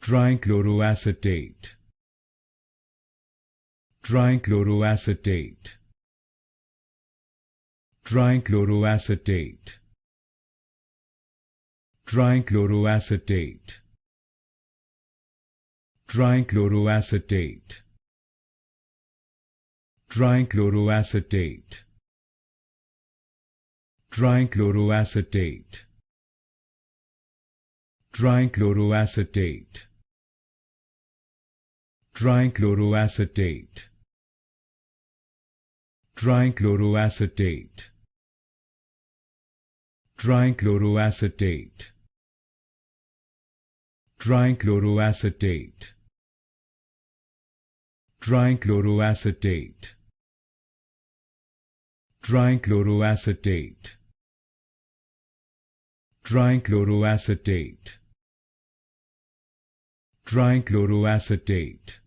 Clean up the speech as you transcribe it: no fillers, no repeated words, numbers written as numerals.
Trichloroacetate. Trichloroacetate. Trichloroacetate. Trichloroacetate. Trichloroacetate. Trichloroacetate. Trichloroacetate. Trichloroacetate. Trichloroacetate. Trichloroacetate. Trichloroacetate. Trichloroacetate. Trichloroacetate. Trichloroacetate. Trichloroacetate. Trichloroacetate.